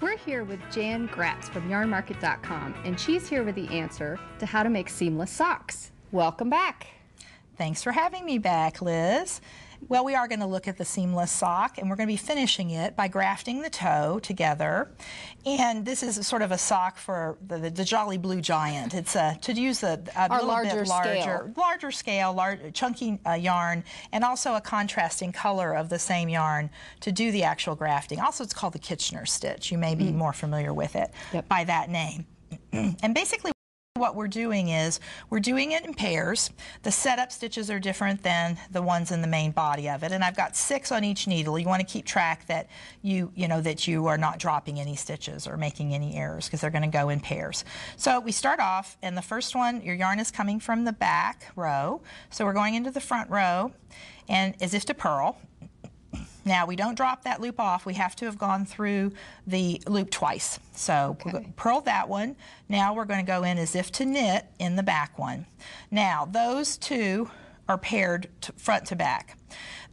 We're here with Jan Gratz from yarnmarket.com, and she's here with the answer to how to make seamless socks. Welcome back. Thanks for having me back, Liz. Well, we are going to look at the seamless sock, and we're going to be finishing it by grafting the toe together. And this is sort of a sock for the Jolly Blue Giant. It's to use a little bit larger scale, chunky yarn, and also a contrasting color of the same yarn to do the actual grafting. Also, it's called the Kitchener stitch. You may be more familiar with it by that name. And basically, what we're doing is we're doing it in pairs. The setup stitches are different than the ones in the main body of it, and I've got 6 on each needle. You want to keep track that you are not dropping any stitches or making any errors, because they're going to go in pairs. So we start off, and the first one, your yarn is coming from the back row, so we're going into the front row, and as if to purl. Now, we don't drop that loop off. We have to have gone through the loop twice. So we'll purl that one. Now we're going to go in as if to knit in the back one. Now, those two are paired front to back.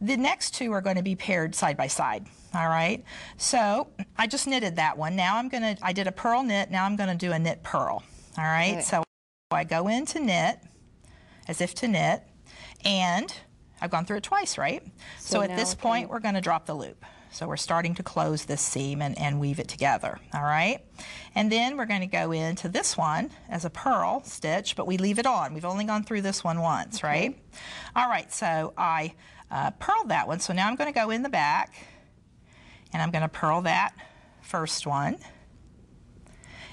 The next two are going to be paired side by side. All right? So I just knitted that one. Now I did a purl knit. Now I'm going to do a knit purl. All right? So I go into knit, as if to knit, and I've gone through it twice, right? So at this point, we're going to drop the loop. So we're starting to close this seam and weave it together, all right? And then we're going to go into this one as a purl stitch, but we leave it on. We've only gone through this one once, right? All right, so I purled that one. So now I'm going to go in the back, and I'm going to purl that first one.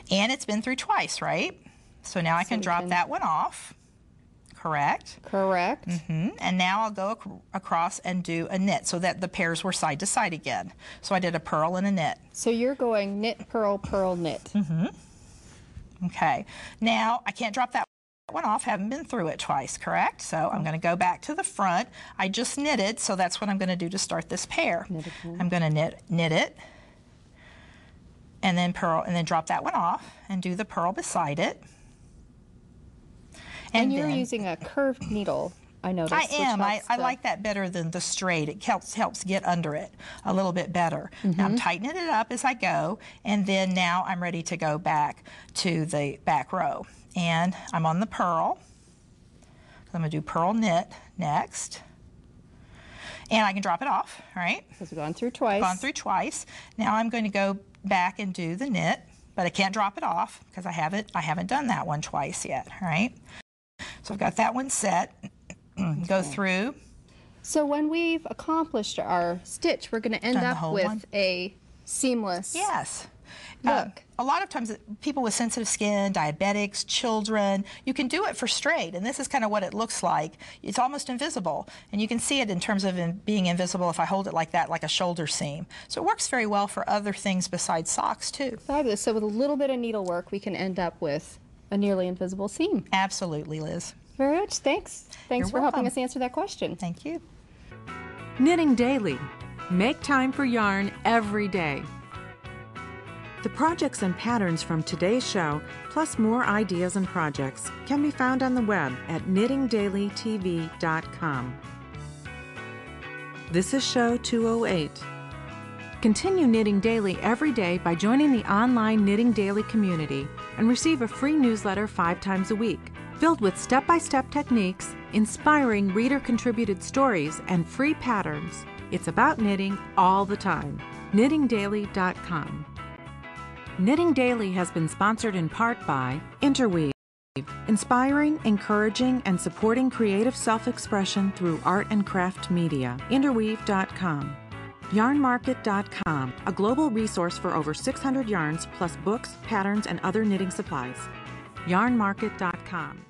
And it's been through twice, right? So now I can drop that one off. Correct? Correct. And now I'll go across and do a knit so that the pairs were side to side again. So I did a purl and a knit. So you're going knit, purl, purl, knit. Okay. Now I can't drop that one off. Haven't been through it twice, correct? So I'm going to go back to the front. I just knitted, so that's what I'm going to do to start this pair. I'm going to knit it, and then purl, and then drop that one off and do the purl beside it. And you're using a curved needle, I noticed. I am. I like that better than the straight. It helps get under it a little bit better. Now I'm tightening it up as I go, and then now I'm ready to go back to the back row. And I'm on the purl. I'm going to do purl knit next. And I can drop it off, right? Because we've gone through twice. Gone through twice. Now I'm going to go back and do the knit, but I can't drop it off because I haven't done that one twice yet, right? So I've got that one set. Go through. So when we've accomplished our stitch, we're going to end up with a seamless look. A lot of times, people with sensitive skin, diabetics, children, you can do it for straight, and this is kind of what it looks like. It's almost invisible, and you can see it in terms of being invisible if I hold it like that, like a shoulder seam. So it works very well for other things besides socks, too. Fabulous. So with a little bit of needlework, we can end up with a nearly invisible seam. Absolutely, Liz. Very much. Thanks. Thanks for helping us answer that question. Thank you. Knitting Daily. Make time for yarn every day. The projects and patterns from today's show, plus more ideas and projects, can be found on the web at knittingdailytv.com. This is show 208. Continue knitting daily every day by joining the online Knitting Daily community and receive a free newsletter 5 times a week, filled with step-by-step techniques, inspiring reader-contributed stories, and free patterns. It's about knitting all the time. knittingdaily.com. Knitting Daily has been sponsored in part by Interweave, inspiring, encouraging, and supporting creative self-expression through art and craft media. Interweave.com. Yarnmarket.com, a global resource for over 600 yarns plus books, patterns, and other knitting supplies. Yarnmarket.com.